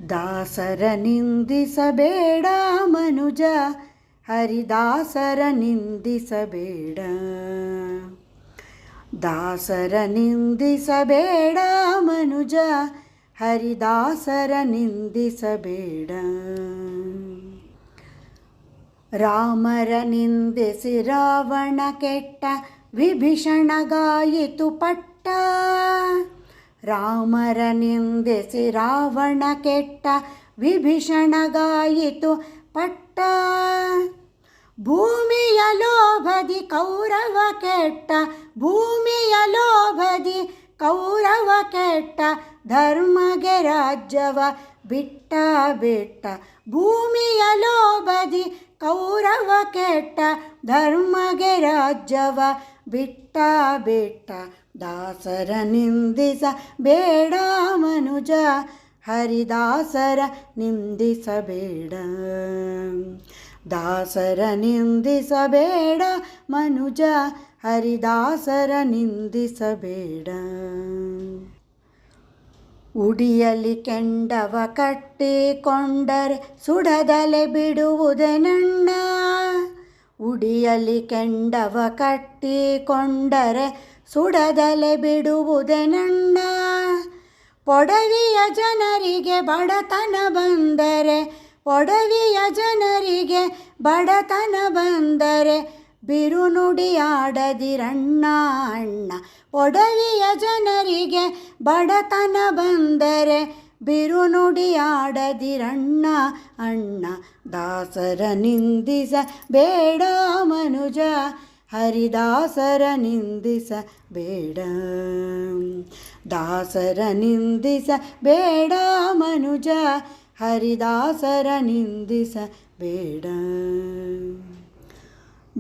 ದಾಸರ ನಿಂದಿಸಬೇಡ ಮನುಜ, ಹರಿದಾಸರ ನಿಂದಿಸಬೇಡ. ದಾಸರ ನಿಂದಿಸಬೇಡ ಮನುಜ, ಹರಿದಾಸರ ನಿಂದಿಸಬೇಡ. ರಾಮರ ನಿಂದಿಸಿ ರಾವಣ ಕೆಟ್ಟ, ವಿಭೀಷಣಗಾಯಿತು ಪಟ್ಟ. ರಾಮರ ನಿಂದಿಸಿ ರಾವಣ ಕೆಟ್ಟ, ವಿಭೀಷಣಗಾಯಿತು ಪಟ್ಟ. ಭೂಮಿಯ ಲೋಭದಿ ಕೌರವ ಕೆಟ್ಟ, ಭೂಮಿಯ ಲೋಭದಿ ಕೌರವ ಕೆಟ್ಟ. ಧರ್ಮಗೆ ರಾಜ್ಯವ ಬಿಟ್ಟ ಬಿಟ್ಟ, ಭೂಮಿಯ ಲೋಭದಿ ಕೌರವ ಕೆಟ್ಟ. ಧರ್ಮಗೆ ರಾಜ್ಯವ ಬಿಟ್ಟ ಬಿಟ್ಟ. ದಾಸರ ನಿಂದಿಸಬೇಡ ಮನುಜ, ಹರಿದಾಸರ ನಿಂದಿಸಬೇಡ. ದಾಸರ ನಿಂದಿಸಬೇಡ ಮನುಜ, ಹರಿದಾಸರ ನಿಂದಿಸಬೇಡ. ಉಡಿಯಲಿ ಕೆಂಡವ ಕಟ್ಟಿಕೊಂಡರೆ ಸುಡದಲೆ ಬಿಡುವುದೇ ನನ್ನ. ಉಡಿಯಲಿ ಕೆಂಡವ ಕಟ್ಟಿಕೊಂಡರೆ ಸುಡದಲೆ ಬಿಡುವುದೇ ನನ್ನ. ಪೊಡವಿಯ ಜನರಿಗೆ ಬಡತನ ಬಂದರೆ, ಪೊಡವಿಯ ಜನರಿಗೆ ಬಡತನ ಬಂದರೆ, ಬಿರುನುಡಿಯಾಡದಿರಣ್ಣ ಅಣ್ಣ. ಪೊಡವಿಯ ಜನರಿಗೆ ಬಡತನ ಬಂದರೆ, ಬಿರುನುಡಿಯಾಡದಿರಣ್ಣ ಅಣ್ಣ. ದಾಸರ ನಿಂದಿಸಬೇಡ ಮನುಜ, ಹರಿದಾಸರ ನಿಂದಿಸಬೇಡ. ದಾಸರ ನಿಂದಿಸಬೇಡ ಮನುಜ, ಹರಿದಾಸರ ನಿಂದಿಸಬೇಡ.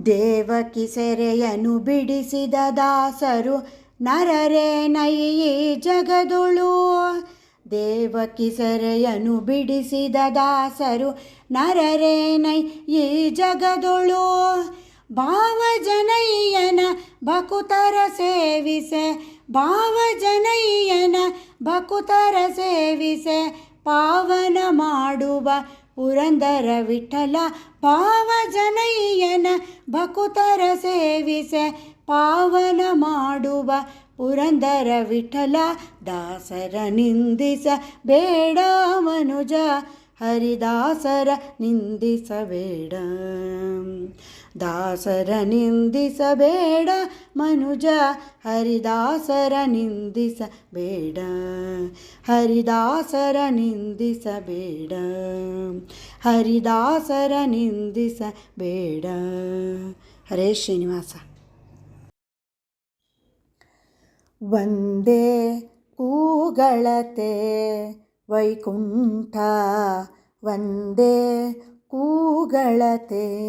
ದೇವಕಿ ಸೆರೆಯನ್ನು ಬಿಡಿಸಿದ ದಾಸರು ನರರೇನೈ ಈ ಜಗದೊಳು. ದೇವಕಿ ಸೆರೆಯನ್ನು ಬಿಡಿಸಿದ ದಾಸರು ನರರೇನೈ ಈ ಜಗದೊಳು. ಭಾವಜನಯ್ಯನ ಭಕುತರ ಸೇವಿಸೆ, ಭಾವಜನಯ್ಯನ ಭಕುತರ ಸೇವಿಸೆ. ಪಾವನ ಮಾಡುವ ಪುರಂದರ ವಿಠಲ, ಭಾವಜನಯ್ಯನ ಭಕುತರ ಸೇವಿಸೆ. ಪಾವನ ಮಾಡುವ ಪುರಂದರ ವಿಠಲ. ದಾಸರ ನಿಂದಿಸಬೇಡ ಮನುಜ, ಹರಿದಾಸರ ನಿಂದಿಸಬೇಡ. ದಾಸರ ನಿಂದಿಸಬೇಡ ಮನುಜ, ಹರಿದಾಸರ ನಿಂದಿಸಬೇಡ. ಹರಿದಾಸರ ನಿಂದಿಸಬೇಡ, ಹರಿದಾಸರ ನಿಂದಿಸಬೇಡ. ಹರೇ ಶ್ರೀನಿವಾಸ. ವಂದೇ ಕೂಗಳತೆ ವೈಕುಂಠ, ವಂದೇ ಕೂಗಳತೆ.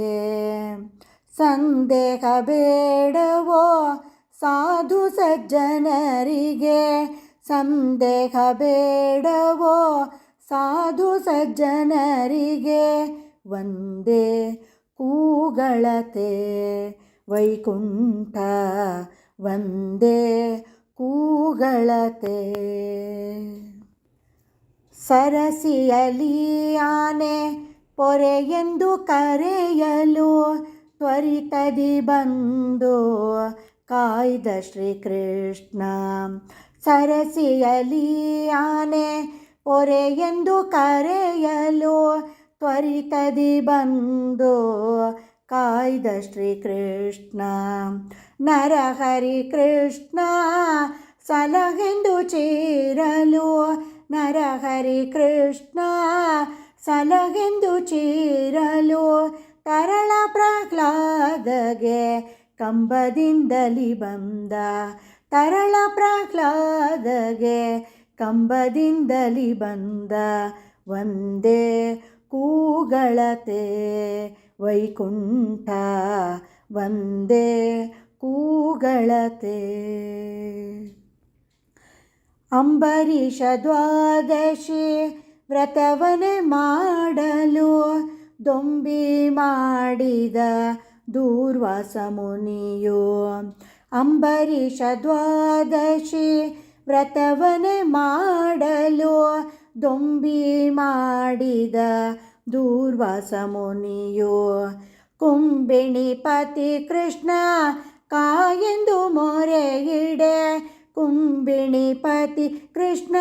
ಸಂದೇಹ ಬೇಡವೋ ಸಾಧು ಸಜ್ಜನರಿಗೆ, ಸಂದೇಹ ಬೇಡವೋ ಸಾಧು ಸಜ್ಜನರಿಗೆ. ವಂದೇ ಕೂಗಳತೆ ವೈಕುಂಠ, ವಂದೇ ಕೂಗಳತೆ. ಸರಸಿಯಲಿ ಆನೆ ಪೊರೆಯೆಂದು ಕರೆಯಲು, ತ್ವರಿತದಿ ಬಂದು ಕಾಯ್ದ ಶ್ರೀಕೃಷ್ಣ. ಸರಸಿಯಲಿ ಆನೆ ಪೊರೆಯೆಂದು ಕರೆಯಲು, ತ್ವರಿತದಿ ಬಂದು ಕಾಯ್ದ ಶ್ರೀಕೃಷ್ಣ. ನರಹರಿ ಕೃಷ್ಣ ಸಲಹೆಂದು ಚೀರಲು, ನರಹರಿ ಕೃಷ್ಣ ಸಲಹೆಂದು ಚೀರಲು. ತರಳ ಪ್ರಹ್ಲಾದಗೆ ಕಂಬದಿಂದಲಿ ಬಂದ, ತರಳ ಪ್ರಹ್ಲಾದಗೆ ಕಂಬದಿಂದಲಿ ಬಂದ. ವಂದೇ ಕೂಗಳತೆ ವೈಕುಂಠ, ವಂದೇ ಕೂಗಳತೆ. ಅಂಬರೀಷ ದ್ವಾದಶಿ ವ್ರತವನೆ ಮಾಡಲು, ದೊಂಬಿ ಮಾಡಿದ ದೂರ್ವಾಸ ಮುನಿಯೋ. ಅಂಬರೀಷ ದ್ವಾದಶಿ ವ್ರತವನೆ ಮಾಡಲು, ದೊಂಬಿ ಮಾಡಿದ ದೂರ್ವಾಸ ಮುನಿಯೋ ಕುಂಬಿಣಿಪತಿ ಕೃಷ್ಣ ಕಾಯೆಂದು ಮೊರೆಯಿಡೆ ಕುಂಬಿಣಿಪತಿ ಕೃಷ್ಣ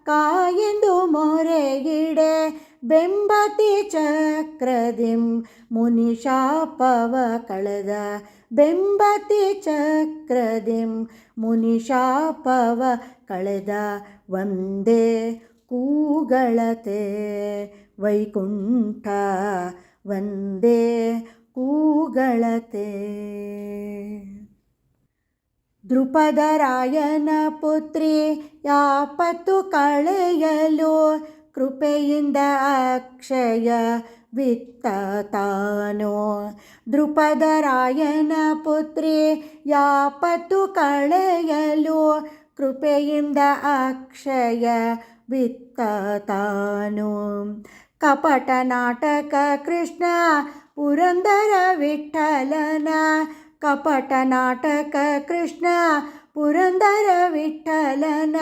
ಕಾಯೆಂದು ಮೊರೆಯಿಡೆ ಬೆಂಬತಿ ಚಕ್ರದಿಂ ಮುನಿಶಾಪವ ಕಳೆದ ಬೆಂಬತಿ ಚಕ್ರದಿಂ ಮುನಿಶಾಪವ ಕಳೆದ ವಂದೇ ಕೂಗಳತೆ ವೈಕುಂಠ ವಂದೇ ಕೂಗಳತೆ. ದ್ರುಪದರಾಯನ ಪುತ್ರಿ ಯಾಪತ್ತು ಕಳೆಯಲು ಕೃಪೆಯಿಂದ ಅಕ್ಷಯ ವಿತ್ತ ತಾನು ದ್ರುಪದರಾಯನ ಪುತ್ರಿ ಯಾಪತ್ತು ಕಳೆಯಲು ಕೃಪೆಯಿಂದ ಅಕ್ಷಯ ವಿತ್ತ ತಾನು ಕಪಟ ನಾಟಕ ಕೃಷ್ಣ ಪುರಂದರ ವಿಠಲನ ಕಪಟ ನಾಟಕ ಕೃಷ್ಣ ಪುರಂದರ ವಿಠಲನ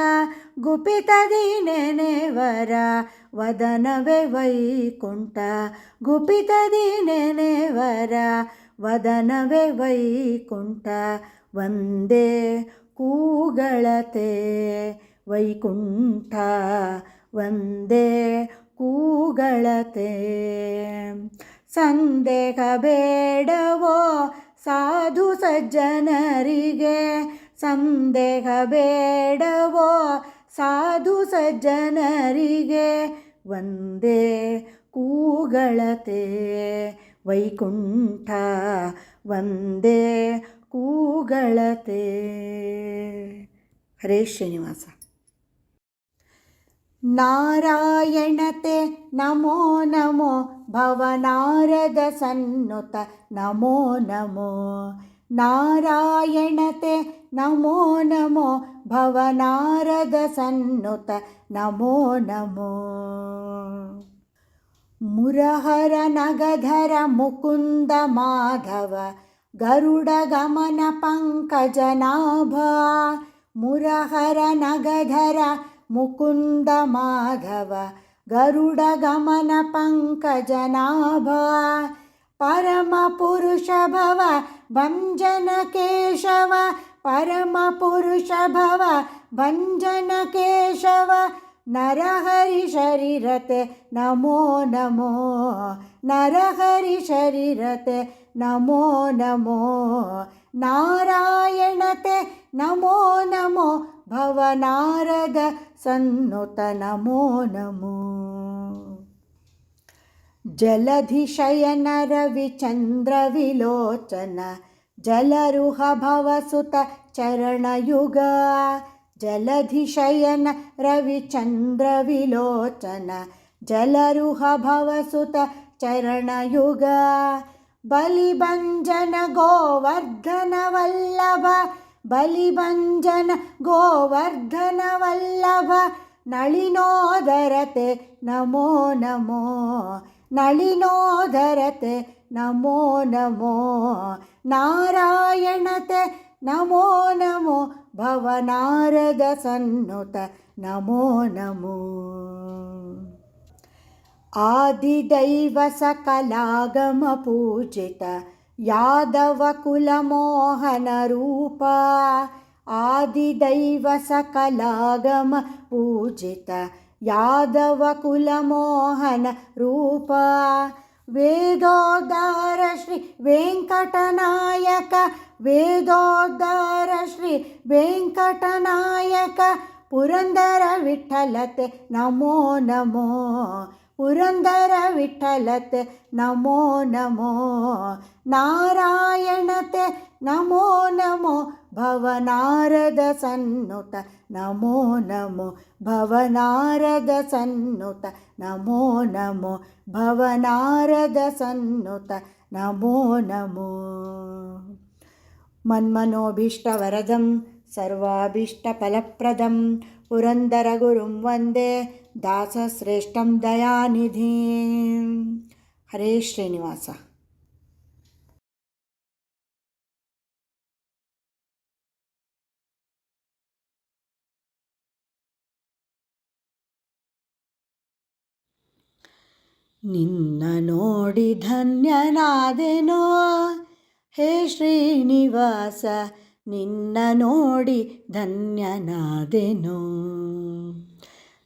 ಗುಪಿತದಿ ನೆನೆವರ ವದನವೇ ವೈಕುಂಠ ಗುಪಿತದಿ ನೆನೆವರ ವದನವೇ ವೈಕುಂಠ ವಂದೇ ಕೂಗಳತೆ ವೈಕುಂಠ ವಂದೇ ಕೂಗಳತೆ. ಸಂದೇಹ ಬೇಡವೋ ಸಾಧು ಸಜ್ಜನರಿಗೆ ಸಂದೇಹ ಬೇಡವೋ ಸಾಧು ಸಜ್ಜನರಿಗೆ ವಂದೇ ಕೂಗಳತೆ ವೈಕುಂಠ ವಂದೇ ಕೂಗಳತೆ. ಹರೇ ಶ್ರೀನಿವಾಸ. ನಾರಾಯಣತೆ ನಮೋ ನಮೋ ಭವನಾರದ ಸನ್ನುತ ನಮೋ ನಮೋ ನಾರಾಯಣತೆ ನಮೋ ನಮೋ ಭವನಾರದ ಸನ್ನುತ ನಮೋ ನಮೋ. ಮುರಹರ ನಗಧರ ಮುಕುಂದ ಮಾಧವ ಗರುಡ ಗಮನ ಪಂಕಜನಾಭ ಮುರಹರ ನಗಧರ ಮುಕುಂದ ಮಾಧವ ಗರುಡ ಗಮನ ಪಂಕಜನಾಭ ಪರಮ ಪುರುಷ ಭವ ಭಂಜನ ಕೇಶವ ಪರಮ ಪುರುಷ ಭವ ಭಂಜನ ಕೇಶವ ನರಹರಿ ಶರೀರತೆ ನಮೋ ನಮೋ ನರಹರಿ ಶರೀರತೆ ನಮೋ ನಮೋ ನಾರಾಯಣತೆ ನಮೋ ನಮೋ ಭವನಾರದ ಸನ್ನುತ ನಮೋ ನಮೋ. ಜಲಧಿಶಯನ ರವಿಚಂದ್ರ ವಿಲೋಚನ ಜಲರುಹ ಭವಸುತ ಚರಣಯುಗ ಜಲಧಿಶಯನ ರವಿಚಂದ್ರ ವಿಲೋಚನ ಜಲರುಹ ಭವಸುತ ಚರಣಯುಗ ಬಲಿಭಂಜನ ಗೋವರ್ಧನ ವಲ್ಲಭ ಬಲಿಭಂಜನ ಗೋವರ್ಧನ ವಲ್ಲಭ ನಳಿನೋದರತೆ ನಮೋ ನಮೋ ನಳಿನೋದರತೆ ನಮೋ ನಮೋ ನಾರಾಯಣತೆ ನಮೋ ನಮೋ ಭವನಾರದ ಸನ್ನುತ ನಮೋ ನಮೋ. ಆದಿದೈವ ಸಕಲಾಗಮ ಪೂಜಿತ ಯಾದವ ಕುಲ ಮೋಹನ ರೂಪ ಆದಿದೈವ ಸಕಲಾಗಮ ಪೂಜಿತ ಯಾದವ ಕುಲ ಮೋಹನ ರೂಪ ವೇದೋದ್ಧಾರ ಶ್ರೀ ವೆಂಕಟನಾಯಕ ವೇದೋದ್ಧಾರ ಶ್ರೀ ವೆಂಕಟನಾಯಕ ಪುರಂದರ ವಿಠಲತೆ ನಮೋ ನಮೋ ಪುರಂದರ ವಿಠಲತೆ ನಮೋ ನಮೋ ನಾರಾಯಣತೆ ನಮೋ ನಮೋ ಭವನಾರದ ಸನ್ನುತ ನಮೋ ನಮೋ ಭವನಾರದ ಸನ್ನುತ ನಮೋ ನಮೋ ಭವನಾರದ ಸನ್ನುತ ನಮೋ ನಮೋ. ಮನ್ಮನೋಭೀಷ್ಟವರದಂ ಸರ್ವಾಭೀಷ್ಟಫಲಪ್ರದಂ ಪುರಂದರಗುರುಂ ವಂದೇ ದಾಸಶ್ರೇಷ್ಠಂ ದಯಾನಿಧಿಂ. ಹರೇ ಶ್ರೀನಿವಾಸ. ನಿನ್ನ ನೋಡಿ ಧನ್ಯನಾದೆನೋ ಹೇ ಶ್ರೀನಿವಾಸ, ನಿನ್ನ ನೋಡಿ ಧನ್ಯನಾದೆನೋ.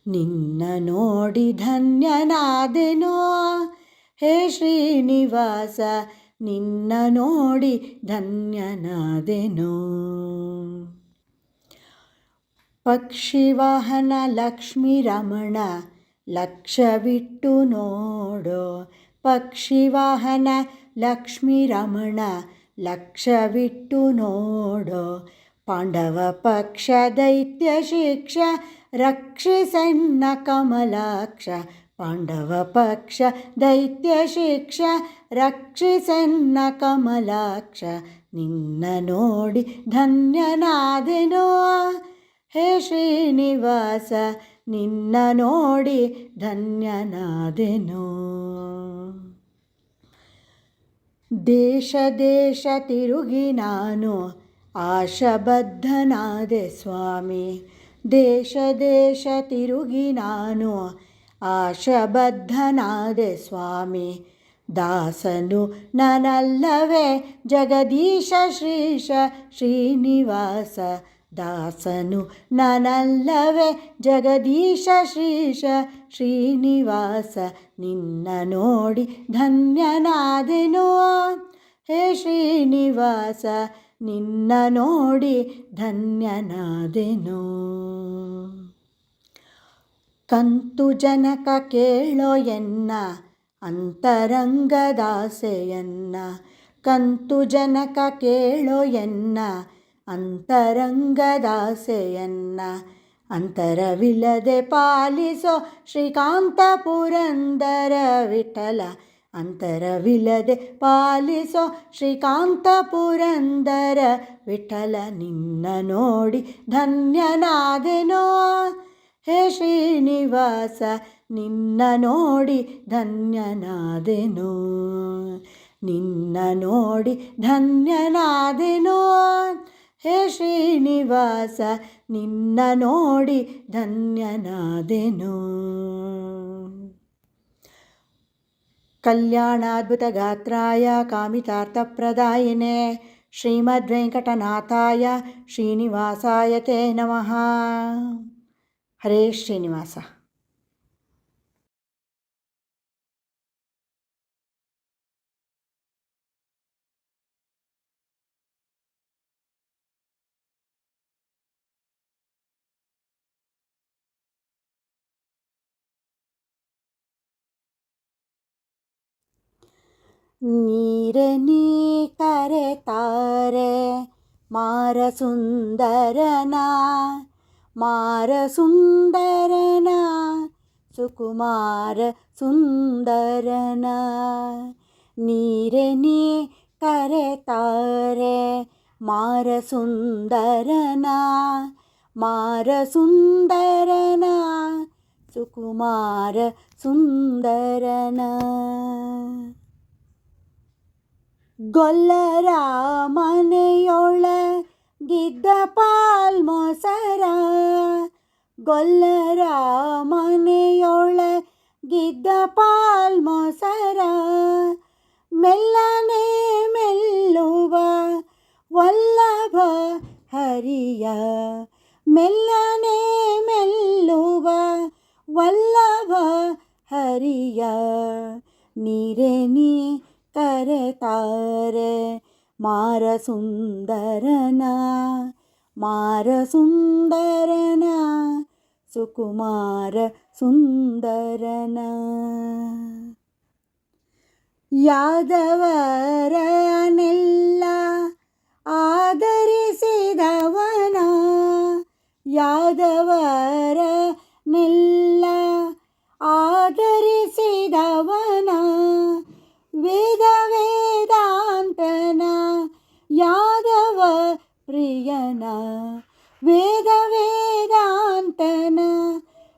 ನಿನ್ನ ನೋಡಿ ಧನ್ಯನಾದೆನೋ ಹೇ ಶ್ರೀನಿವಾಸ, ನಿನ್ನ ನೋಡಿ ಧನ್ಯನಾದೆನೋ. ಪಕ್ಷಿವಾಹನ ಲಕ್ಷ್ಮೀ ರಮಣ ಲಕ್ಷವಿಟ್ಟು ನೋಡೋ, ಪಕ್ಷಿವಾಹನ ಲಕ್ಷ್ಮೀ ರಮಣ ಲಕ್ಷವಿಟ್ಟು ನೋಡೋ. ಪಾಂಡವ ಪಕ್ಷ ದೈತ್ಯ ಶಿಕ್ಷ ರಕ್ಷಿಸನ್ನ ಕಮಲಾಕ್ಷ, ಪಾಂಡವ ಪಕ್ಷ ದೈತ್ಯ ಶಿಕ್ಷ ರಕ್ಷಿಸನ್ನ ಕಮಲಾಕ್ಷ. ನಿನ್ನ ನೋಡಿ ಧನ್ಯನಾದೆನೋ ಹೇ ಶ್ರೀನಿವಾಸ, ನಿನ್ನ ನೋಡಿ ಧನ್ಯನಾದೆನೋ. ದೇಶ ದೇಶ ತಿರುಗಿ ನಾನು ಆಶಬದ್ಧನಾದೆ ಸ್ವಾಮಿ, ದೇಶ ದೇಶ ತಿರುಗಿ ನಾನು ಆಶಬದ್ಧನಾದೆ ಸ್ವಾಮಿ. ದಾಸನು ನಾನಲ್ಲವೇ ಜಗದೀಶ ಶ್ರೀಶ ಶ್ರೀನಿವಾಸ, ದಾಸನು ನಾನಲ್ಲವೇ ಜಗದೀಶ ಶ್ರೀಶ ಶ್ರೀನಿವಾಸ. ನಿನ್ನ ನೋಡಿ ಧನ್ಯನಾದೆನೋ ಹೇ ಶ್ರೀನಿವಾಸ, ನಿನ್ನ ನೋಡಿ ಧನ್ಯನಾದೆನೋ. ಕಂತು ಜನಕ ಕೇಳೋ ಎನ್ನ ಅಂತರಂಗದಾಸೆಯನ್ನ, ಕಂತು ಜನಕ ಕೇಳೋ ಎನ್ನ ಅಂತರಂಗದಾಸೆಯನ್ನ. ಅಂತರವಿಲ್ಲದೆ ಪಾಲಿಸೋ ಶ್ರೀಕಾಂತ ಪುರಂದರ ವಿಠಲ, ಅಂತರವಿಲ್ಲದೆ ಪಾಲಿಸೋ ಶ್ರೀಕಾಂತ ಪುರಂದರ ವಿಠಲ. ನಿನ್ನ ನೋಡಿ ಧನ್ಯನಾದೆನೋ ಹೇ ಶ್ರೀನಿವಾಸ, ನಿನ್ನ ನೋಡಿ ಧನ್ಯನಾದೆನೋ. ನಿನ್ನ ನೋಡಿ ಧನ್ಯನಾದೆನೋ ಹೇ ಶ್ರೀನಿವಾಸ, ನಿನ್ನ ನೋಡಿ ಧನ್ಯನಾದೆನೋ. ಕಲ್ಯಾಣಾದ್ಭುತ ಗಾತ್ರಾಯ ಕಾಮಿತಾರ್ಥಪ್ರದಾಯಿನೇ ಶ್ರೀಮದ್ವೆಂಕಟನಾಥಾಯ ಶ್ರೀನಿವಾಸಾಯ ತೇ ನಮಃ. ಹರೇ ಶ್ರೀನಿವಾಸ. ನೀರೆ ನೀ ಕರೆತಾರೆ ಮಾರ ಸುಂದರನ, ಮಾರ ಸುಂದರನ ಸುಕುಮಾರ ಸುಂದರನ. ನೀರೆ ನೀ ಕರೆತಾರೆ ಮಾರ ಸುಂದರನ, ಮಾರ ಸುಂದರನ ಸುಕುಮಾರ ಸುಂದರನ. ಗೊಲ್ಲರ ಮನೆಯೊಳಗಿದ್ದ ಪಾಲ್ಮೊಸರ, ಗೊಲ್ಲರ ಮನೆಯೊಳಗಿದ್ದ ಪಾಲ್ಮೊಸರ. ಮೆಲ್ಲನೆ ಮೆಲ್ಲುವ ವಲ್ಲಭ ಹರಿಯ, ಮೆಲ್ಲನೆ ಮೆಲ್ಲುವ ವಲ್ಲಭ ಹರಿಯ. ನೀರೆ ನೀ ಕರೆತಾರೆ ಮಾರ ಸುಂದರನ, ಮಾರ ಸುಂದರನ ಸುಕುಮಾರ ಸುಂದರನ. ಯಾದವರನೆಲ್ಲ ಆದರಿಸಿದವನ, ಯಾದವರನೆಲ್ಲ ಆದರಿಸಿದವನ. ವೇದ ವೇದಾಂತನ ಯಾದವ ಪ್ರಿಯನ, ವೇದ ವೇದಾಂತನ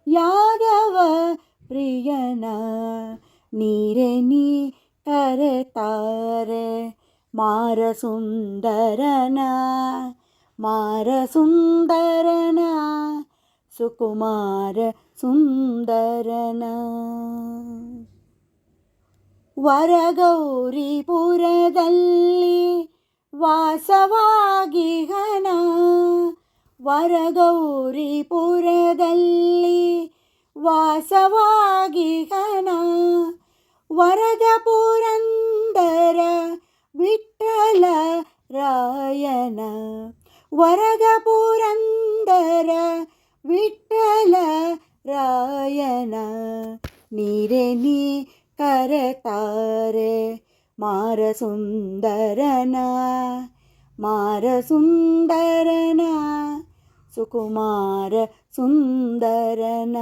ಯಾದವ ಪ್ರಿಯನ. ನೀರೆ ನೀ ಕರೆತಾರೆ ಮಾರ ಸುಂದರನ, ಮಾರ ಸುಂದರನ ಸುಕುಮಾರ ಸುಂದರನ. ವರಗೌರಿಪುರದಲ್ಲಿ ವಾಸವಾಗಿಹನ, ವರಗೌರಿಪುರದಲ್ಲಿ ವಾಸವಾಗಿಹನ, ವರದ ಪುರಂದರ ವಿಠ್ಠಲ ರಾಯನ, ವರದ ಪುರಂದರ ವಿಠ್ಠಲ ರಾಯನ. ನೀರೆ ನೀ ಕರತಾರೆ ಮಾರಸುಂದರನ, ಮಾರಸುಂದರನ, ಸುಕುಮಾರ ಸುಂದರನ,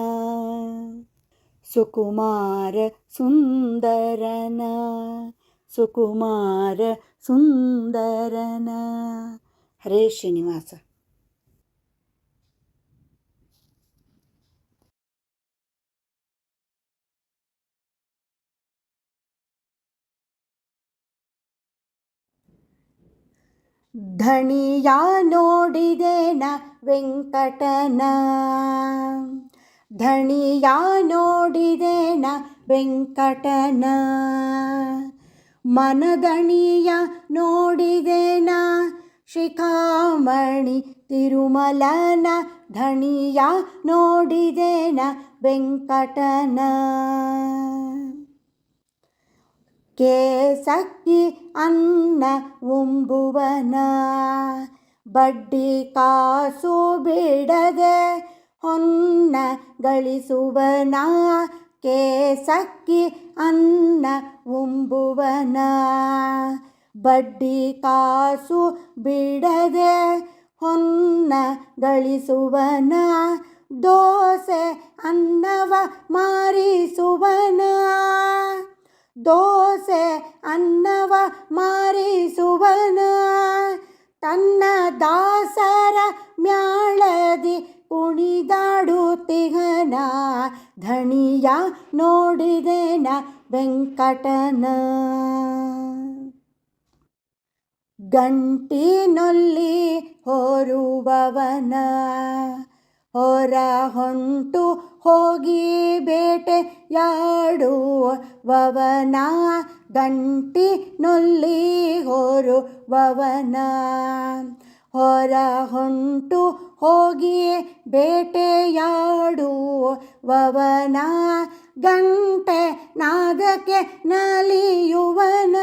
ಸುಕುಮಾರ ಸುಂದರನ, ಸುಕುಮಾರ ಸುಂದರನ. ಹರೇ ಶ್ರೀನಿವಾಸ. ಧಣಿಯ ನೋಡಿದೆನ ವೆಂಕಟನ, ಧಣಿಯ ನೋಡಿದೆನ ವೆಂಕಟನ, ಮನದಣಿಯ ನೋಡಿದೆನ ಶಿಖಾಮಣಿ ತಿರುಮಲನ, ಧಣಿಯ ನೋಡಿದೆನ ವೆಂಕಟನ. ಕೇಸಕ್ಕಿ ಅನ್ನ ಉಂಬುವನ, ಬಡ್ಡಿ ಕಾಸು ಬಿಡದೆ ಹೊನ್ನ ಗಳಿಸುವನ, ಕೇಸಕ್ಕಿ ಅನ್ನ ಉಂಬುವನ, ಬಡ್ಡಿ ಕಾಸು ಬಿಡದೆ ಹೊನ್ನ ಗಳಿಸುವನ, ದೋಸೆ ಅನ್ನವ ಮಾರಿಸುವನ, ದೋಸೆ ಅನ್ನವ ಮಾರಿಸುವನ, ತನ್ನ ದಾಸರ ಮ್ಯಾಳದಿ ಕುಣಿದಾಡುತ್ತಿಹನ, ಧಣಿಯ ನೋಡಿದೆನ ವೆಂಕಟನ. ಗಂಟಿನೊಲ್ಲಿ ಹೊರುವವನ, ಹೊರ ಹೊಂಟು ಹೋಗಿ ಬೇಟೆಯಾಡುವವನ, ಗಂಟಿನೊಲ್ಲಿ ಹೊರುವವನ, ಹೊರ ಹೊಂಟು ಹೋಗಿ ಬೇಟೆಯಾಡುವವನ, ಗಂಟೆ ನಾದಕ್ಕೆ ನಲಿಯುವನ,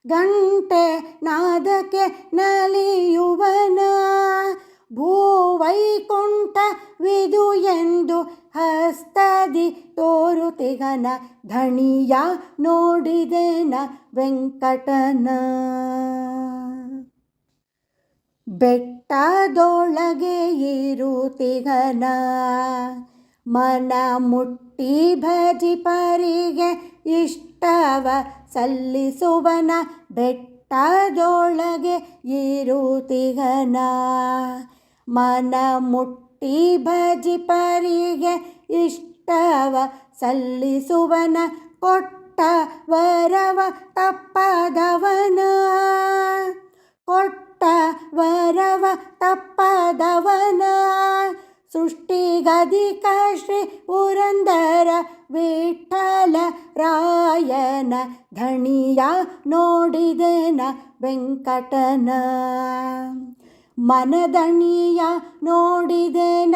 ಗಂಟೆ ನಾದಕ್ಕೆ ನಲಿಯುವನ, ಭೂವೈಕುಂಠವಿದು ಎಂದು ಹಸ್ತದಿ ತೋರುತಿಗನ, ಧಣಿಯ ನೋಡಿದೆನ ವೆಂಕಟನ. ಬೆಟ್ಟದೊಳಗೆ ಇರುತಿಗನ, ಮನ ಮುಟ್ಟಿ ಭಜಿಪರಿಗೆ ಇಷ್ಟವ ಸಲ್ಲಿಸುವನ, ಬೆಟ್ಟದೊಳಗೆ ಇರುತಿಗನ, ಮನ ಮುಟ್ಟಿ ಭಜಿಪರಿಗೆ ಇಷ್ಟವ ಸಲ್ಲಿಸುವನ, ಕೊಟ್ಟ ವರವ ತಪ್ಪದವನ, ಕೊಟ್ಟ ವರವ ತಪ್ಪದವನ, ಸೃಷ್ಟಿಗದಿಕ ಶ್ರೀ ಪುರಂದರ ವಿಠ್ಠಲ ರಾಯನ, ಧಣಿಯ ನೋಡಿದೆನ ವೆಂಕಟನ. ಮನದಣಿಯ ನೋಡಿದೆನ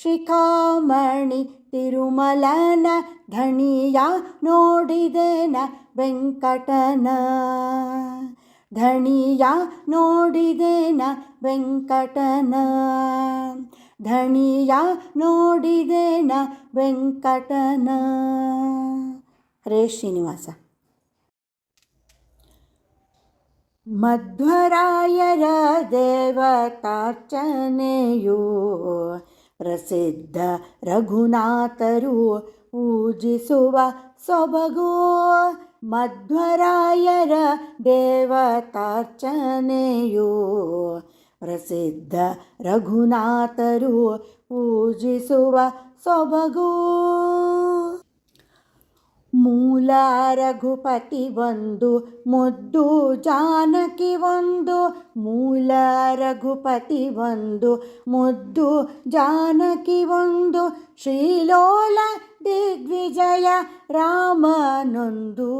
ಶಿಖಾಮಣಿ ತಿರುಮಲನ, ಧಣಿಯ ನೋಡಿದೆನ ವೆಂಕಟನ, ಧಣಿಯ ನೋಡಿದೆನ ವೆಂಕಟನ, ಧಣಿಯ ನೋಡಿದೆನ ವೆಂಕಟನ. ಹರೇ ಶ್ರೀನಿವಾಸ. ಮಧ್ವರಾಯರ ದೇವತಾರ್ಚನೆಯು ಪ್ರಸಿದ್ಧ ರಘುನಾಥರು ಪೂಜಿಸುವ ಸೊಬಗು, ಮಧ್ವರಾಯರ ದೇವತಾರ್ಚನೆಯು ಪ್ರಸಿದ್ಧ ರಘುನಾಥರು ಪೂಜಿಸುವ ಸೊಬಗು. ಮೂಲ ರಘುಪತಿ ಒಂದು ಮುದ್ದು ಜಾನಕಿ ಒಂದು, ಮೂಲ ರಘುಪತಿ ಒಂದು ಮುದ್ದು ಜಾನಕಿ ಒಂದು, ಶ್ರೀಲೋಲ ದಿಗ್ವಿಜಯ ರಾಮನೊಂದು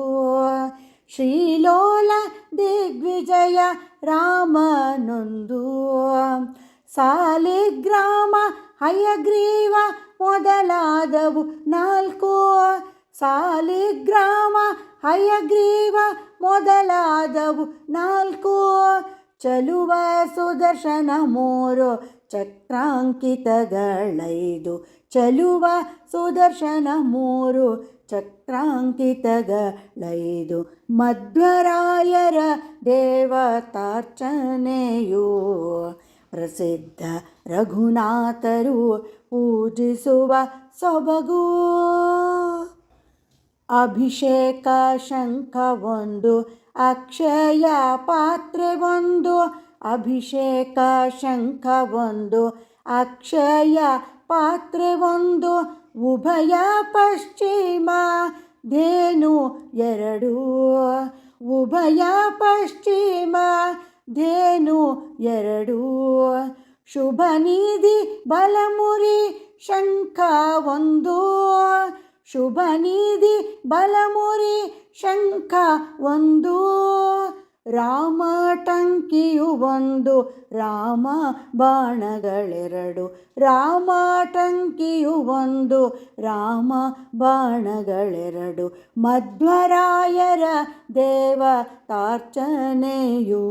ಶ್ರೀಲೋಲ ದಿಗ್ವಿಜಯ ರಾಮನೊಂದು ಸಾಲಿಗ್ರಾಮ ಹಯಗ್ರೀವ ಮೊದಲಾದವು ನಾಲ್ಕು ಸಾಲಿಗ್ರಾಮ ಹಯಗ್ರೀವ ಮೊದಲಾದವು ನಾಲ್ಕು ಚಲುವ ಸುದರ್ಶನ ಮೂರು ಚಕ್ರಾಂಕಿತಗಳೈದು ಚಲುವ ಸುದರ್ಶನ ಮೂರು ಚಕ್ರಾಂಕಿತಗಳೈದು ಮಧ್ವರಾಯರ ದೇವತಾರ್ಚನೆಯು ಪ್ರಸಿದ್ಧ ರಘುನಾಥರು ಪೂಜಿಸುವ ಸೊಬಗು ಅಭಿಷೇಕ ಶಂಖ ಒಂದು ಅಕ್ಷಯ ಪಾತ್ರೆ ಒಂದು ಅಭಿಷೇಕ ಶಂಖ ಒಂದು ಅಕ್ಷಯ ಪಾತ್ರೆ ಒಂದು ಉಭಯ ಪಶ್ಚಿಮ ಧೇನು ಎರಡು ಉಭಯ ಪಶ್ಚಿಮ ಧೇನು ಎರಡು ಶುಭ ನಿಧಿ ಬಲಮುರಿ ಶಂಖ ಒಂದು ಶುಭ ನಿಧಿ ಬಲಮುರಿ ಶಂಖ ಒಂದು ರಾಮ ಟಂಕಿಯು ಒಂದು ರಾಮ ಬಾಣಗಳೆರಡು ರಾಮ ಟಂಕಿಯು ಒಂದು ರಾಮ ಬಾಣಗಳೆರಡು ಮಧ್ವರಾಯರ ದೇವತಾರ್ಚನೆಯು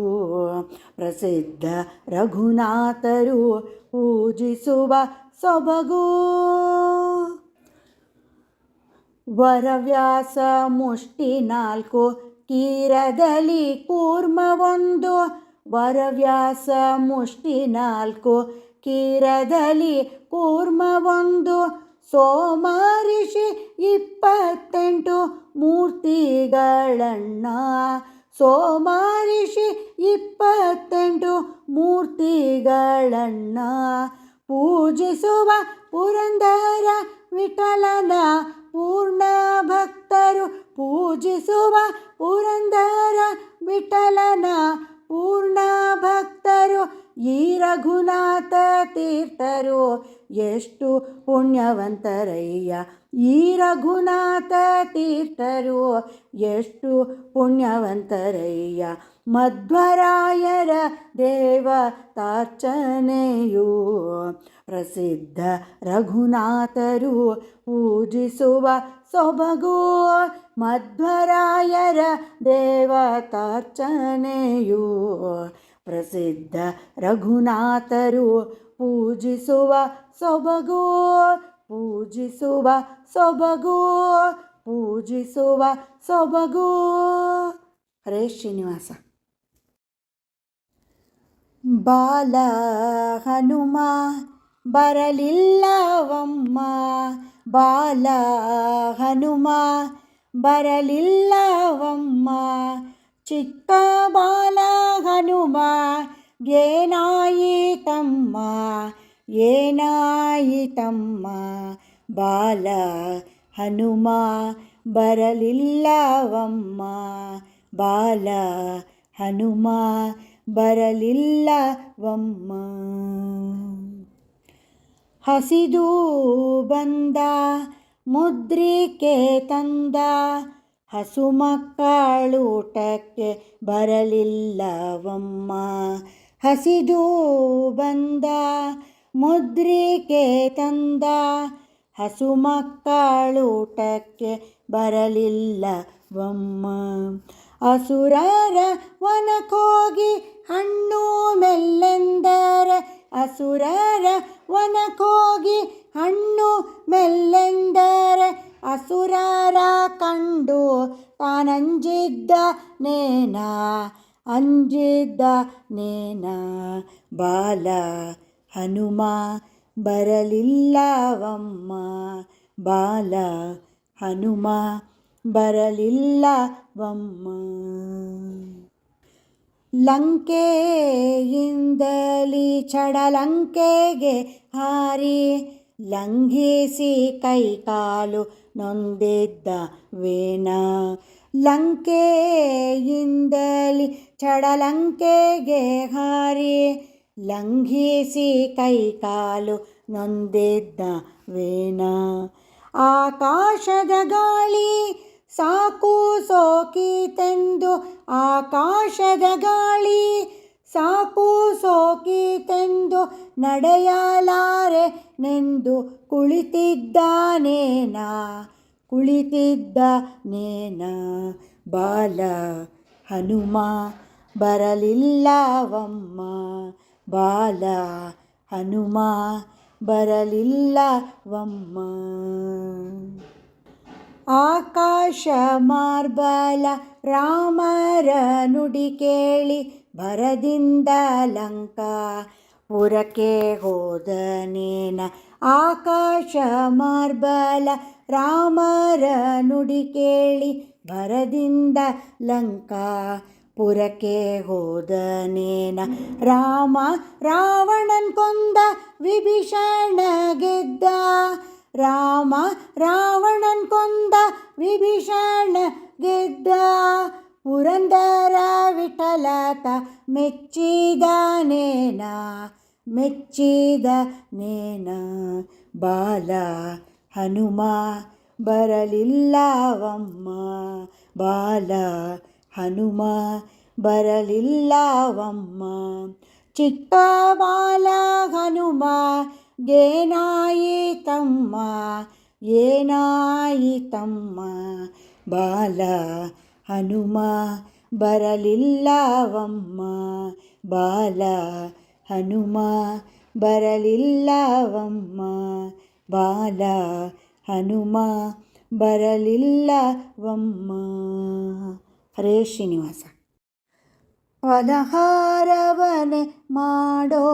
ಪ್ರಸಿದ್ಧ ರಘುನಾಥರು ಪೂಜಿಸುವ ಸೊಬಗು ವರವ್ಯಾಸ ಮುಷ್ಟಿ ನಾಲ್ಕು ಕೀರದಲ್ಲಿ ಕೂರ್ಮ ಒಂದು ವರವ್ಯಾಸ ಮುಷ್ಟಿ ನಾಲ್ಕು ಕೀರದಲ್ಲಿ ಕೂರ್ಮ ಒಂದು ಸೋಮ ಋಷಿ 28 ಮೂರ್ತಿಗಳಣ್ಣ ಸೋಮ ಋಷಿ 28 ಮೂರ್ತಿಗಳಣ್ಣ ಪೂಜಿಸುವ ಪುರಂದರ ವಿಠಲನ ಪೂರ್ಣ ಭಕ್ತರು ಪೂಜಿಸುವ ಪುರಂದರ ವಿಠಲನ ಪೂರ್ಣ ಭಕ್ತರು ಈ ರಘುನಾಥ ತೀರ್ಥರು ಎಷ್ಟು ಪುಣ್ಯವಂತರಯ್ಯ ಈ ರಘುನಾಥ ತೀರ್ಥರು ಎಷ್ಟು ಪುಣ್ಯವಂತರಯ್ಯ ಮಧ್ವರಾಯರ ದೇವತಾರ್ಚನೆಯು ಪ್ರಸಿದ್ಧ ರಘುನಾಥರು ಪೂಜಿಸುವ ಸೊಬಗು ಮಧ್ವರಾಯರ ದೇವತಾರ್ಚನೆಯು ಪ್ರಸಿದ್ಧ ರಘುನಾಥರು ಪೂಜಿಸುವ ಸೊಬಗು ಪೂಜಿಸುವ ಸೊಬಗು ಪೂಜಿಸುವ ಸೊಬಗು. ಹರೇ ಶ್ರೀನಿವಾಸ. ಬಾಲ ಹನುಮ ಬರಲಿಲ್ಲವಮ್ಮ ಬಾಲ ಹನುಮ ಬರಲಿಲ್ಲವಮ್ಮ ಚಿಕ್ಕ ಬಾಲ ಹನುಮ ಏನಾಯಿತಮ್ಮ ಏನಾಯಿತಮ್ಮ ಬಾಲ ಹನುಮ ಬರಲಿಲ್ಲವಮ್ಮ ಬಾಲ ಹನುಮ ಬರಲಿಲ್ಲವಮ್ಮ ಹಸಿದು ಬಂದ ಮುದ್ರಿಕೆ ತಂದ ಹಸು ಮಕ್ಕಳೂಟಕ್ಕೆ ಬರಲಿಲ್ಲವಮ್ಮ ಹಸಿದು ಬಂದ ಮುದ್ರಿಕೆ ತಂದ ಹಸು ಮಕ್ಕಳೂಟಕ್ಕೆ ಬರಲಿಲ್ಲವಮ್ಮ ಅಸುರರ ವನಕ್ಕೋಗಿ ಹಣ್ಣು ಮೆಲ್ಲೆಂದರೆ ಅಸುರರ ವನಕ್ಕೋಗಿ ಹಣ್ಣು ಮೆಲ್ಲೆಂದರೆ ಅಸುರರ ಕಂಡು ತಾನಂಜಿದ್ದ ನೇನ ಅಂಜಿದ್ದ ನೇನ ಬಾಲ ಹನುಮ ಬರಲಿಲ್ಲವಮ್ಮ ಬಾಲ ಹನುಮ ಬರಲಿಲ್ಲವಮ್ಮ ಲಂಕೆಯಿಂದಲಿ ಚಡಲಂಕೆಗೆ ಹಾರಿ ಲಂಘಿಸಿ ಕೈಕಾಲು ನೊಂದಿದ್ದ ವೇನ ಲಂಕೆಯಿಂದಲಿ ಚಡಲಂಕೆಗೆ ಹಾರಿ ಲಂಘಿಸಿ ಕೈಕಾಲು ನೊಂದಿದ್ದ ವೇನ ಆಕಾಶದ ಗಾಳಿ ಸಾಕು ಸೋಕೀತೆಂದು, ಆಕಾಶದ ಗಾಳಿ ಸಾಕು ಸೋಕೀತೆಂದು ನಡೆಯಲಾರೆ ನೆಂದು ಕುಳಿತಿದ್ದಾನೇನ ಬಾಲ ಹನುಮ ಬರಲಿಲ್ಲವಮ್ಮ, ಬಾಲ ಹನುಮ ಬರಲಿಲ್ಲವಮ್ಮ. ಆಕಾಶ ಮಾರ್ಬಲ ರಾಮರ ನುಡಿ ಕೇಳಿ ಭರದಿಂದ ಲಂಕಾಪುರಕ್ಕೆ ಹೋದನೇನ, ಆಕಾಶ ಮಾರ್ಬಲ ರಾಮರ ನುಡಿ ಕೇಳಿ ಭರದಿಂದ ಲಂಕಾಪುರಕ್ಕೆ ಹೋದನೇನ. ರಾಮ ರಾವಣನ್ ಕೊಂದ ವಿಭೀಷಣ ಗೆದ್ದ, ರಾಮ ರಾವಣನ್ ಕೊಂದ ವಿಭೀಷಣ ಗೆದ್ದ. ಪುರಂದರ ವಿಠಲತ ಮೆಚ್ಚಿದನೇನ ಬಾಲ ಹನುಮ ಬರಲಿಲ್ಲವಮ್ಮ, ಬಾಲ ಹನುಮ ಬರಲಿಲ್ಲವಮ್ಮ. ಚಿಕ್ಕ ಬಾಲ ಹನುಮ ಏನಾಯಿತಮ್ಮ, ಬಾಲ ಹನುಮ ಬರಲಿಲ್ಲವಮ್ಮ, ಬಾಲ ಹನುಮ ಬರಲಿಲ್ಲವಮ್ಮ, ಬಾಲ ಹನುಮ ಬರಲಿಲ್ಲವಮ್ಮ. ಹರೇ ಶ್ರೀನಿವಾಸ. ಫಲಹಾರವನೆ ಮಾಡೋ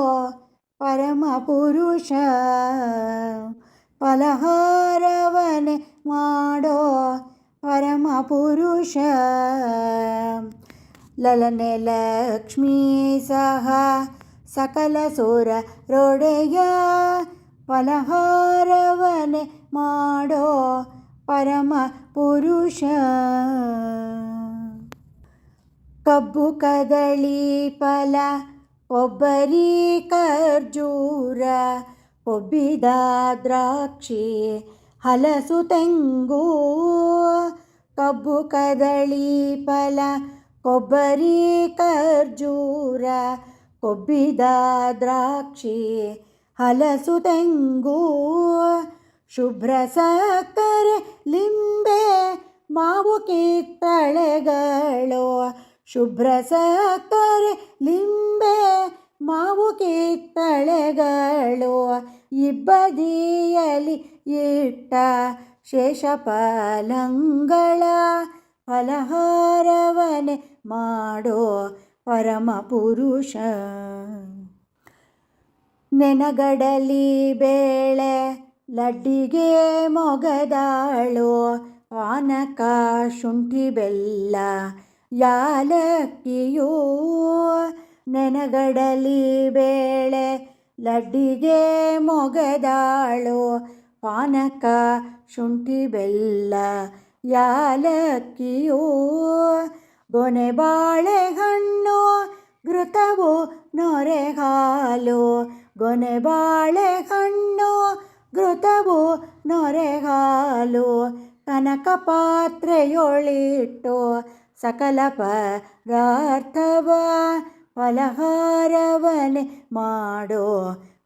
ಪರಮ ಪುರುಷ, ಫಲಹಾರವನೆ ಮಾಡೋ ಪರಮ ಪುರುಷ. ಲಲನೆ ಲಕ್ಷ್ಮೀ ಸಹ ಸಕಲ ಸುರರೊಡೆಯ, ಫಲಹಾರವನೆ ಮಾಡೋ ಪರಮ ಪುರುಷ. ಕಬ್ಬು ಕದಳಿ ಫಲ ಕೊಬ್ಬರಿ ಖರ್ಜೂರ, ಕೊಬ್ಬಿದ ದ್ರಾಕ್ಷಿ ಹಲಸು ತೆಂಗು. ಕಬ್ಬು ಕದಳಿ ಫಲ ಕೊಬ್ಬರಿ ಖರ್ಜೂರ, ಕೊಬ್ಬಿದ ದ್ರಾಕ್ಷಿ ಹಲಸು ತೆಂಗು. ಶುಭ್ರ ಸಕ್ಕರೆ ಲಿಂಬೆ ಮಾವು ಕಿತ್ತಳೆಗಳು, ಶುಭ್ರ ಸಕ್ಕರೆ ಲಿಂಬೆ ಮಾವು ಕಿತ್ತಳೆಗಳು. ಇಬ್ಬದಿಯಲಿ ಇಟ್ಟ ಶೇಷಫಲಂಗಳ, ಫಲಹಾರವನೆ ಮಾಡೋ ಪರಮ ಪುರುಷ. ನೆನಗಡಲಿ ಬೇಳೆ ಲಡ್ಡಿಗೆ ಮೊಗದಾಳು, ಪಾನಕ ಶುಂಠಿ ಬೆಲ್ಲ ಯಾಲಕ್ಕಿಯೂ. ನೆನಗಡಲಿ ಬೇಳೆ ಲಡ್ಡಿಗೆ ಮೊಗದಾಳು, ಪಾನಕ ಶುಂಠಿ ಬೆಲ್ಲ ಯಾಲಕ್ಕಿಯೂ. ಗೊನೆ ಬಾಳೆಹಣ್ಣು ಘೃತವು ನೊರೆ ಹಾಲು, ಗೊನೆ ಬಾಳೆಹಣ್ಣು ಘೃತವು ನೊರೆ ಹಾಲು. ಕನಕ ಪಾತ್ರೆಯೊಳಿಟ್ಟು ಸಕಲ ಪದಾರ್ಥವ, ಫಲಹಾರವನೆ ಮಾಡೋ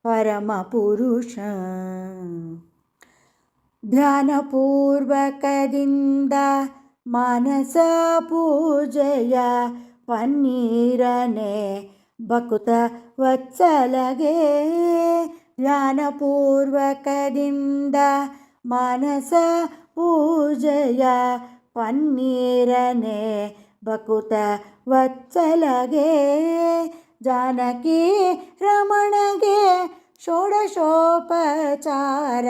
ಪರಮ ಪುರುಷ. ಧ್ಯಾನಪೂರ್ವಕದಿಂದ ಮಾನಸ ಪೂಜೆಯ, ಪನ್ನೀರನೆ ಭಕುತ ವತ್ಸಲಗೆ. ಧ್ಯಾನಪೂರ್ವಕದಿಂದ ಮಾನಸ ಪೂಜೆಯ, ಪನ್ನೀರನೆ ಭಕುತ ವತ್ಸಲಗೆ. ಜಾನಕಿ ರಮಣಗೆ ಷೋಡಶೋಪಚಾರ,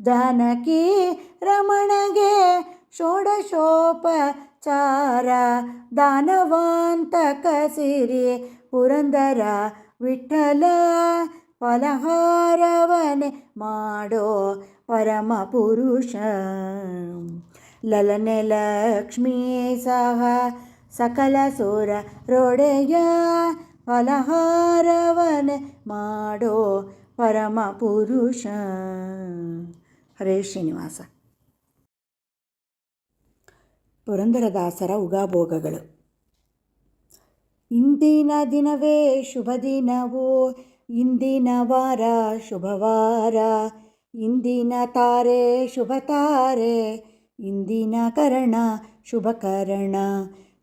ಜಾನಕಿ ರಮಣಗೆ ಷೋಡಶೋಪಚಾರ. ದಾನವಾಂತಕ ಸಿರಿ ಪುರಂದರ ವಿಠಲ, ಫಲಹಾರವನೆ ಮಾಡೋ ಪರಮ ಪುರುಷ. ಲಲನೆ ಲಕ್ಷ್ಮೀ ಸಹ ಸಕಲ ಸುರರೊಡೆಯ, ಫಲಹಾರವನೆ ಮಾಡೋ ಪರಮ ಪುರುಷ. ಹರೇ ಶ್ರೀನಿವಾಸ. ಪುರಂದರದಾಸರ ಉಗಾಭೋಗಗಳು. ಇಂದಿನ ದಿನವೇ ಶುಭ ದಿನವು, ಇಂದಿನ ವಾರ ಶುಭವಾರ, ಇಂದಿನ ತಾರೆ ಶುಭ ತಾರೆ, ಇಂದಿನ ಕರಣ ಶುಭ ಕರಣ,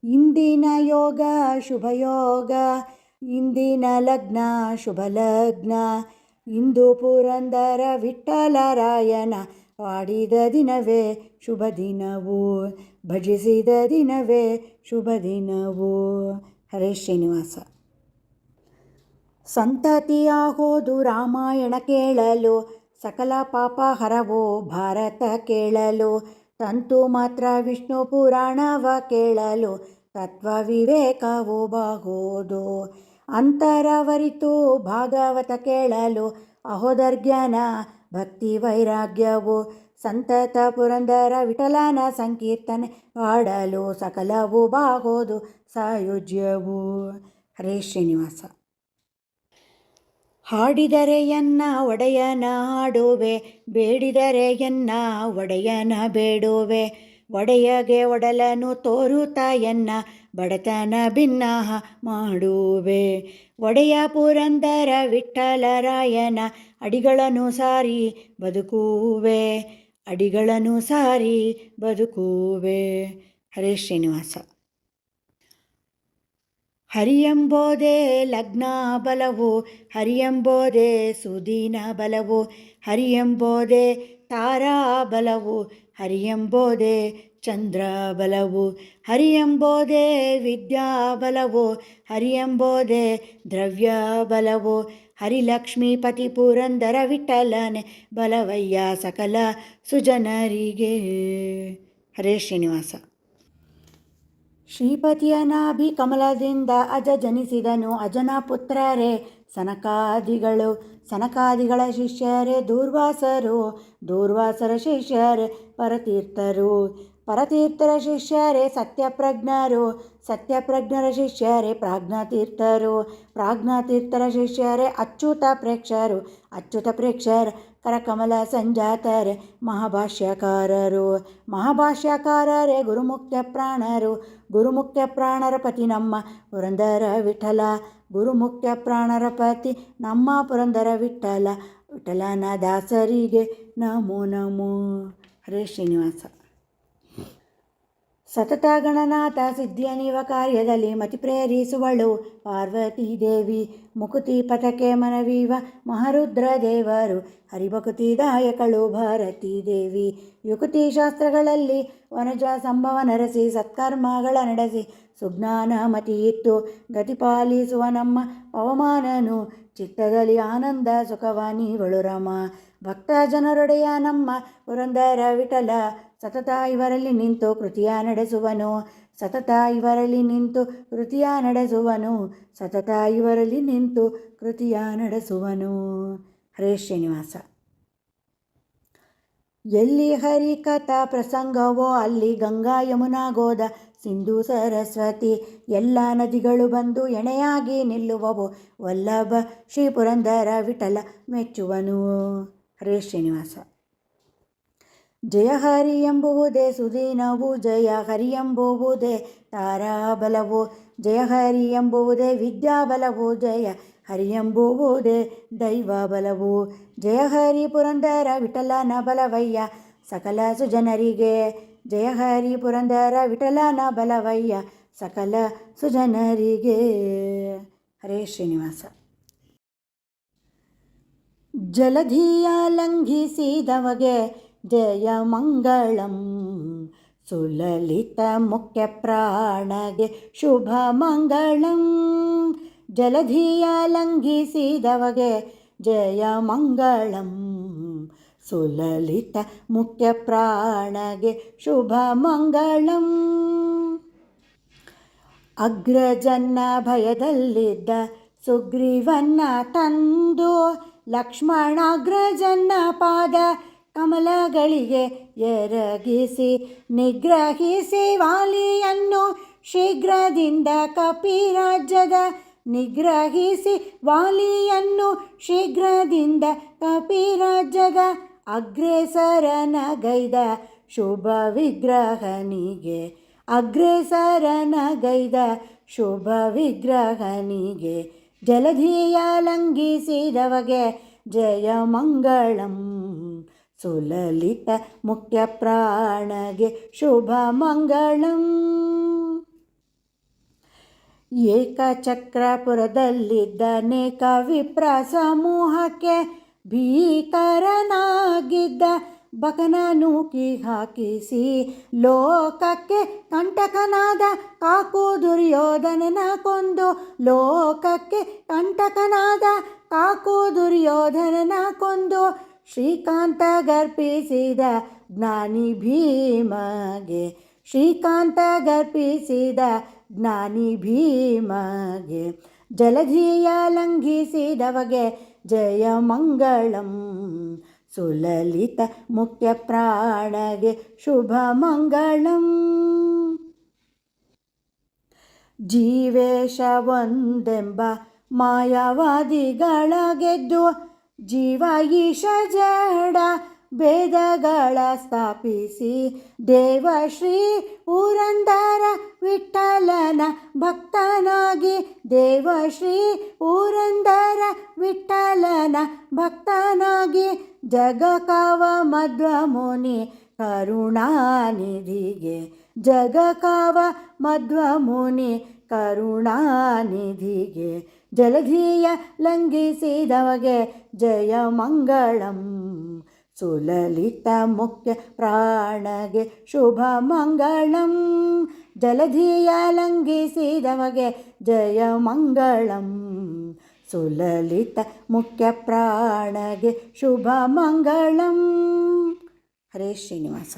ಇಂದಿನ ಯೋಗ ಶುಭ ಯೋಗ, ಇಂದಿನ ಲಗ್ನ ಶುಭ ಲಗ್ನ, ಇಂದು ಪುರಂದರ ವಿಠ್ಠಲರಾಯನ ಪಾಡಿದ ದಿನವೇ ಶುಭ ದಿನವು, ಭಜಿಸಿದ ದಿನವೇ ಶುಭ ದಿನವು. ಹರೇ ಶ್ರೀನಿವಾಸ. ಸಂತತಿಯಾಗೋದು ರಾಮಾಯಣ ಕೇಳಲು, ಸಕಲ ಪಾಪ ಹರವೋ ಭಾರತ ಕೇಳಲು, ತಂತು ಮಾತ್ರ ವಿಷ್ಣು ಪುರಾಣವ ಕೇಳಲು, ತತ್ವ ವಿವೇಕವು ಬಾಗೋದು, ಅಂತರವರಿತು ಭಾಗವತ ಕೇಳಲು, ಅಹೋದರ್ಜ್ಞಾನ ಭಕ್ತಿ ವೈರಾಗ್ಯವು, ಸಂತತ ಪುರಂದರ ವಿಠಲನ ಸಂಕೀರ್ತನೆ ಹಾಡಲು, ಸಕಲವು ಬಾಗೋದು ಸಾಯುಜ್ಯವು. ಹರೇ ಶ್ರೀನಿವಾಸ. ಹಾಡಿದರೆ ಎನ್ನ ಒಡೆಯನ ಹಾಡುವೆ, ಬೇಡಿದರೆ ಎನ್ನ ಒಡೆಯನ ಬೇಡುವೆ, ಒಡೆಯಗೆ ಒಡಲನು ತೋರುತ್ತಾ ಎನ್ನ ಬಡತನ ಭಿನ್ನಾಹ ಮಾಡುವೆ, ಒಡೆಯ ಪುರಂದರ ವಿಠ್ಠಲರಾಯನ ಅಡಿಗಳನ್ನು ಸಾರಿ ಬದುಕುವೆ, ಅಡಿಗಳನ್ನು ಸಾರಿ ಬದುಕುವೆ. ಹರೇ ಶ್ರೀನಿವಾಸ. ಹರಿಯಂಬೋದೆ ಲಗ್ನ ಬಲವು, ಹರಿಯಂಬೋದೆ ಸುದಿನ ಬಲವು, ಹರಿಯಂಬೋದೆ ತಾರಾ ಬಲವು, ಹರಿಯಂಬೋದೆ ಚಂದ್ರ ಬಲವು, ಹರಿಯಂಬೋದೆ ವಿದ್ಯಾ ಬಲವು, ಹರಿಯಂಬೋದೆ ದ್ರವ್ಯ ಬಲವು, ಹರಿಲಕ್ಷ್ಮೀಪತಿ ಪುರಂದರ ವಿಠಲನೆ ಬಲವಯ್ಯ ಸಕಲ ಸುಜನರಿಗೆ. ಹರೇ ಶ್ರೀನಿವಾಸ. ಶ್ರೀಪತಿಯ ನಾಭಿ ಕಮಲದಿಂದ ಅಜ ಜನಿಸಿದನು, ಅಜನ ಪುತ್ರರೇ ಸನಕಾದಿಗಳು, ಸನಕಾದಿಗಳ ಶಿಷ್ಯರೇ ದೂರ್ವಾಸರು, ದೂರ್ವಾಸರ ಶಿಷ್ಯರೇ ಪರತೀರ್ಥರು, ಪರತೀರ್ಥರ ಶಿಷ್ಯರೇ ಸತ್ಯಪ್ರಜ್ಞರು, ಸತ್ಯಪ್ರಜ್ಞರ ಶಿಷ್ಯರೇ ಪ್ರಾಜ್ಞಾತೀರ್ಥರು, ಪ್ರಾಜ್ಞಾತೀರ್ಥರ ಶಿಷ್ಯರೇ ಅಚ್ಯುತ ಪ್ರೇಕ್ಷರು, ಅಚ್ಯುತ ಪ್ರೇಕ್ಷರ ಕರಕಮಲ ಸಂಜಾತರೆ ಮಹಾಭಾಷ್ಯಕಾರರು, ಮಹಾಭಾಷ್ಯಕಾರರೇ ಗುರುಮುಖ್ಯ ಪ್ರಾಣರು, ಗುರುಮುಖ್ಯ ಪ್ರಾಣರ ಪತಿ ನಮ್ಮ ಪುರಂದರ ವಿಠಲ, ಗುರುಮುಖ್ಯ ಪ್ರಾಣರ ಪತಿ ನಮ್ಮ ಪುರಂದರ ವಿಠಲ, ವಿಠಲನ ದಾಸರಿಗೆ ನಮೋ ನಮೋ. ಹರೇ ಶ್ರೀನಿವಾಸ. ಸತತ ಗಣನಾಥ ಸಿದ್ಧಿಯ ನೀವ ಕಾರ್ಯದಲ್ಲಿ ಮತಿ ಪ್ರೇರಿಸುವಳು ಪಾರ್ವತೀ ದೇವಿ, ಮುಕುತಿ ಪಥಕ್ಕೆ ಮನವೀವ ಮಹಾರುದ್ರ ದೇವರು, ಹರಿಭಕುತಿದಾಯಕಳು ಭಾರತೀ ದೇವಿ, ಯುಕುತಿ ಶಾಸ್ತ್ರಗಳಲ್ಲಿ ವನಜ ಸಂಭವ ನರಸಿ, ಸತ್ಕರ್ಮಗಳ ನಡೆಸಿ ಸುಜ್ಞಾನ ಮತಿ ಇತ್ತು ಗತಿ ಪಾಲಿಸುವ ನಮ್ಮ ಪವಮಾನನು, ಚಿತ್ತದಲ್ಲಿ ಆನಂದ ಸುಖವ ನೀವಳು ರಮ, ಭಕ್ತ ಜನರೊಡೆಯ ನಮ್ಮ ಪುರಂದರ ವಿಠಲ, ಸತತ ಇವರಲ್ಲಿ ನಿಂತು ಕೃತಿಯ ನಡೆಸುವನು, ಸತತ ಇವರಲ್ಲಿ ನಿಂತು ಕೃತಿಯ ನಡೆಸುವನು, ಸತತ ಇವರಲ್ಲಿ ನಿಂತು ಕೃತಿಯ ನಡೆಸುವನು. ಹರೇ ಶ್ರೀನಿವಾಸ. ಎಲ್ಲಿ ಹರಿಕಥಾ ಪ್ರಸಂಗವೋ ಅಲ್ಲಿ ಗಂಗಾ ಯಮುನಾ ಗೋದ ಸಿಂಧು ಸರಸ್ವತಿ, ಎಲ್ಲ ನದಿಗಳು ಬಂದು ಎಣೆಯಾಗಿ ನಿಲ್ಲುವವು, ವಲ್ಲಭ ಶ್ರೀ ಪುರಂದರ ವಿಠಲ ಮೆಚ್ಚುವನು. ಹರೇ ಶ್ರೀನಿವಾಸ. ಜಯ ಹರಿ ಎಂಬುವುದೇ ಸುದೀನವು, ಜಯ ಹರಿ ಎಂಬುವುದೇ ತಾರಾಬಲವು, ಜಯ ಹರಿ ಎಂಬುವುದೇ ವಿದ್ಯಾಬಲವು, ಜಯ ಹರಿ ಎಂಬುವುದೇ ದೈವ ಬಲವು, ಜಯ ಹರಿ ಪುರಂದರ ವಿಠಲನ ಬಲವಯ್ಯ ಸಕಲ ಸುಜನರಿಗೆ, ಜಯ ಹರಿ ಪುರಂದರ ವಿಠಲನ ಬಲವಯ್ಯ ಸಕಲ ಸುಜನರಿಗೆ. ಹರೇ ಶ್ರೀನಿವಾಸ. ಜಲಧಿಯ ಲಂಘಿಸಿದವಗೆ ಜಯ ಮಂಗಳಂ, ಸುಲಲಿತ ಮುಖ್ಯ ಪ್ರಾಣಗೆ ಶುಭ ಮಂಗಳಂ, ಜಲಧಿಯ ಲಂಘಿಸಿದವಗೆ ಜಯ ಮಂಗಳಂ, ಸುಲಲಿತ ಮುಖ್ಯ ಪ್ರಾಣಗೆ ಶುಭ ಮಂಗಳಂ. ಅಗ್ರಜನ್ನ ಭಯದಲ್ಲಿದ್ದ ಸುಗ್ರೀವನ್ನ ತಂದು, ಲಕ್ಷ್ಮಣಾಗ್ರಜನ್ನ ಪಾದ ಕಮಲಗಳಿಗೆ ಎರಗಿಸಿ, ನಿಗ್ರಹಿಸಿ ವಾಲಿಯನ್ನು ಶೀಘ್ರದಿಂದ ಕಪಿರಾಜ್ಯದ, ನಿಗ್ರಹಿಸಿ ವಾಲಿಯನ್ನು ಶೀಘ್ರದಿಂದ ಕಪಿರಾಜ್ಯದ, ಅಗ್ರೇಸರನಗೈದ ಶುಭ ವಿಗ್ರಹನಿಗೆ ಅಗ್ರೇಸರನಗೈದ ಶುಭ ವಿಗ್ರಹನಿಗೆ ಜಲಧಿಯ ಲಂಘಿಸಿದವಗೆ ಜಯ ಮಂಗಳಂ ಸುಲಲಿತ ಮುಖ್ಯ ಪ್ರಾಣಗೆ ಶುಭ ಮಂಗಳಂ. ಏಕಚಕ್ರಪುರದಲ್ಲಿದ್ದ ಅನೇಕ ವಿಪ್ರ ಸಮೂಹಕ್ಕೆ ಭೀಕರನಾಗಿದ್ದ ಬಕನ ನೂಕಿ ಹಾಕಿಸಿ ಲೋಕಕ್ಕೆ ಕಂಟಕನಾದ ಕಾಕು ದುರ್ಯೋಧನನ ಕೊಂದು ಲೋಕಕ್ಕೆ ಕಂಟಕನಾದ ಕಾಕು ದುರ್ಯೋಧನನ ಕೊಂದು ಶ್ರೀಕಾಂತ ಗರ್ಪಿಸಿದ ಜ್ಞಾನಿ ಭೀಮಗೆ ಶ್ರೀಕಾಂತ ಗರ್ಪಿಸಿದ ಜ್ಞಾನಿ ಭೀಮಗೆ ಜಲಧಿಯ ಲಂಘಿಸಿದವಗೆ ಜಯ ಮಂಗಳಂ ಸುಲಲಿತ ಮುಖ್ಯ ಪ್ರಾಣಗೆ ಶುಭ ಮಂಗಳಂ. ಜೀವೇಶ ಒಂದೆಂಬ ಮಾಯಾವಾದಿಗಳ ಗೆದ್ದು ಜೀವ ಈಶ ಜಡ ಭೇದಗಳ ಸ್ಥಾಪಿಸಿ ದೇವಶ್ರೀ ಪುರಂದರ ವಿಠ್ಠಲನ ಭಕ್ತನಾಗಿ ದೇವಶ್ರೀ ಪುರಂದರ ವಿಠ್ಠಲನ ಭಕ್ತನಾಗಿ ಜಗಕಾವ ಮಧ್ವಮುನಿ ಕರುಣಾನಿಧಿಗೆ ಜಗಕಾವ ಮಧ್ವಮುನಿ ಕರುಣಾನಿಧಿಗೆ ಜಲಧಿಯ ಲಂಘಿಸಿದವಗೆ ಜಯ ಮಂಗಳಂ ಸುಲಲಿತ ಮುಖ್ಯ ಪ್ರಾಣಗೆ ಶುಭ ಮಂಗಳಂ ಜಲಧಿಯ ಲಂಘಿಸಿದವಗೆ ಜಯ ಮಂಗಳಂ ಸುಲಲಿತ ಮುಖ್ಯ ಪ್ರಾಣಗೆ ಶುಭ ಮಂಗಳಂ. ಹರೇ ಶ್ರೀನಿವಾಸ.